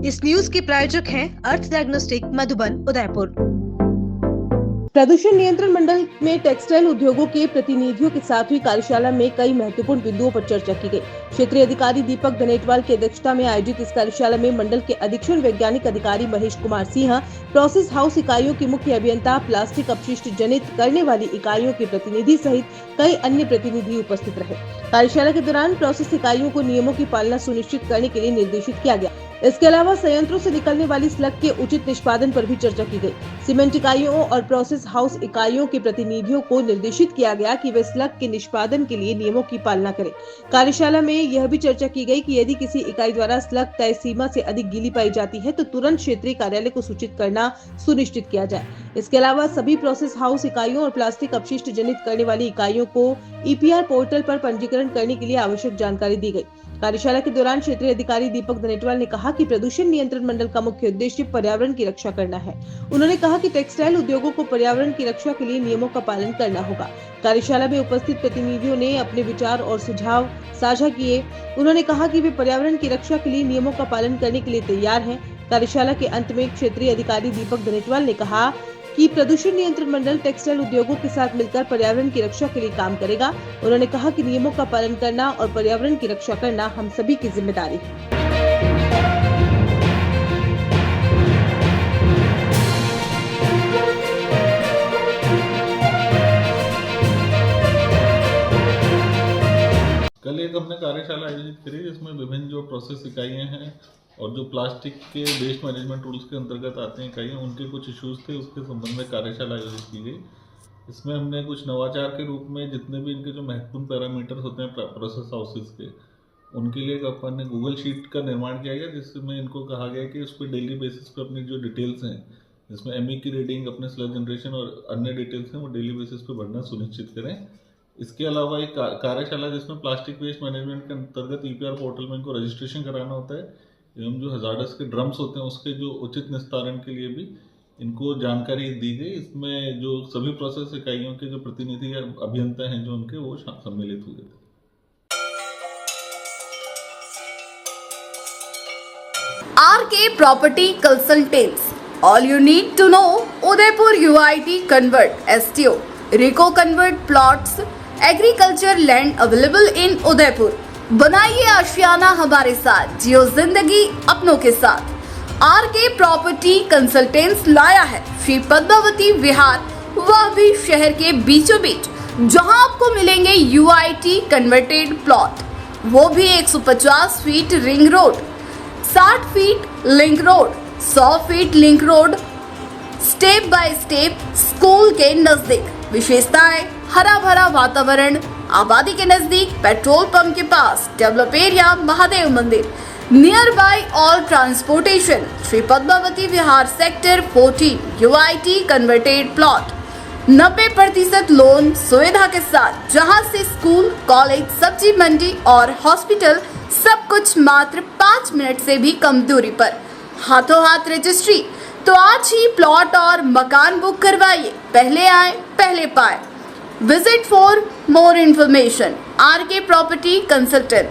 इस न्यूज के प्रायोजक हैं अर्थ डायग्नोस्टिक मधुबन उदयपुर। प्रदूषण नियंत्रण मंडल में टेक्सटाइल उद्योगों के प्रतिनिधियों के साथ हुई कार्यशाला में कई महत्वपूर्ण बिंदुओं पर चर्चा की गई। क्षेत्रीय अधिकारी दीपक धनेटवाल की अध्यक्षता में आयोजित इस कार्यशाला में मंडल के अधीक्षण वैज्ञानिक अधिकारी महेश कुमार सिंह, प्रोसेस हाउस इकाइयों के मुख्य अभियंता, प्लास्टिक अपशिष्ट जनित करने वाली इकाइयों के प्रतिनिधि सहित कई अन्य प्रतिनिधि उपस्थित रहे। कार्यशाला के दौरान प्रोसेस इकाइयों को नियमों की पालना सुनिश्चित करने के लिए निर्देशित किया गया। इसके अलावा संयंत्रों से निकलने वाली स्लग के उचित निष्पादन पर भी चर्चा की गई। सीमेंट इकाइयों और प्रोसेस हाउस इकाइयों के प्रतिनिधियों को निर्देशित किया गया कि वे स्लग के निष्पादन के लिए नियमों की पालना करें। कार्यशाला में यह भी चर्चा की गई कि यदि किसी इकाई द्वारा स्लग तय सीमा से अधिक गीली पाई जाती है तो तुरंत क्षेत्रीय कार्यालय को सूचित करना सुनिश्चित किया जाए। इसके अलावा सभी प्रोसेस हाउस इकाइयों और प्लास्टिक अपशिष्ट जनित करने वाली इकाइयों को EPR पोर्टल पर पंजीकरण करने के लिए आवश्यक जानकारी दी गई। कार्यशाला के दौरान क्षेत्रीय अधिकारी दीपक धनेटवाल ने कहा कि प्रदूषण नियंत्रण मंडल का मुख्य उद्देश्य पर्यावरण की रक्षा करना है। उन्होंने कहा कि टेक्सटाइल उद्योगों को पर्यावरण की रक्षा के लिए नियमों का पालन करना होगा। कार्यशाला में उपस्थित प्रतिनिधियों ने अपने विचार और सुझाव साझा किए। उन्होंने कहा कि वे पर्यावरण की रक्षा के लिए नियमों का पालन करने के लिए तैयार हैं। कार्यशाला के अंत में क्षेत्रीय अधिकारी दीपक धनेटवाल ने कहा कि प्रदूषण नियंत्रण मंडल टेक्सटाइल उद्योगों के साथ मिलकर पर्यावरण की रक्षा के लिए काम करेगा। उन्होंने कहा कि नियमों का पालन करना और पर्यावरण की रक्षा करना हम सभी की जिम्मेदारी है। कल एक हमने कार्यशाला आयोजित करी जिसमें विभिन्न जो प्रोसेस इकाइयाँ हैं और जो प्लास्टिक के वेस्ट मैनेजमेंट रूल्स के अंतर्गत आते हैं इकाइयाँ, उनके कुछ इश्यूज़ थे, उसके संबंध में कार्यशाला आयोजित की गई। इसमें हमने कुछ नवाचार के रूप में जितने भी इनके जो महत्वपूर्ण पैरामीटर्स होते हैं प्रोसेस हाउसेस के, उनके लिए अपन ने गूगल शीट का निर्माण किया गया, जिसमें इनको कहा गया कि उस पर डेली बेसिस पर अपनी जो डिटेल्स हैं, जिसमें ME की रीडिंग, अपने स्लग जनरेशन और अन्य डिटेल्स हैं, वो डेली बेसिस पर भरना सुनिश्चित करें। इसके अलावा एक कार्यशाला जिसमें प्लास्टिक वेस्ट मैनेजमेंट के अंतर्गत EPR पोर्टल में इनको रजिस्ट्रेशन कराना होता है एवं जो हजार्डस के ड्रम्स होते हैं उसके जो उचित निस्तारण के लिए भी इनको जानकारी दी गई। इसमें जो सभी प्रोसेस इकाइयों के जो प्रतिनिधि अभियंता हैं जो उनके वो सम्मिलित हुए थे। RK Property Consultants. All you need to know: Udaipur UIT Convert STO, Rico Convert Plots, Agriculture Land available in Udaipur. बनाइए आशियाना हमारे साथ, जियो जिंदगी अपनों के साथ। RK Property Consultants लाया है श्री पद्मावती विहार, वह भी शहर के बीचों बीच, जहां आपको मिलेंगे UIT कन्वर्टेड प्लॉट, वो भी 150 feet ring road, 60 feet link road, 100 feet link road, step by step school के नजदीक। विशेषताएं: हरा भरा वातावरण, आबादी के नजदीक, पेट्रोल पंप के पास, डेवलप एरिया, महादेव मंदिर, near by all transportation. Shri Padmavati Vihar sector 14 UIT converted plot, 90% loan सुविधा के साथ, जहां से स्कूल, कॉलेज, सब्जी मंडी और हॉस्पिटल सब कुछ मात्र 5 मिनट से भी कम दूरी पर। हाथों हाथ रजिस्ट्री। तो आज ही प्लॉट और मकान बुक करवाइए, पहले आए पहले पाए। Visit for more information RK property consultant,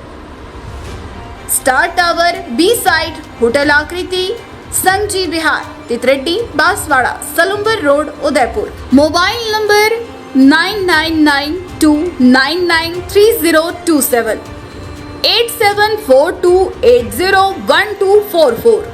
star tower, B side, hotel Aakriti, Sanji Vihar, Titardi, Banswara, Salumbar road, Udaipur. Mobile number 9992993027, 8742801244।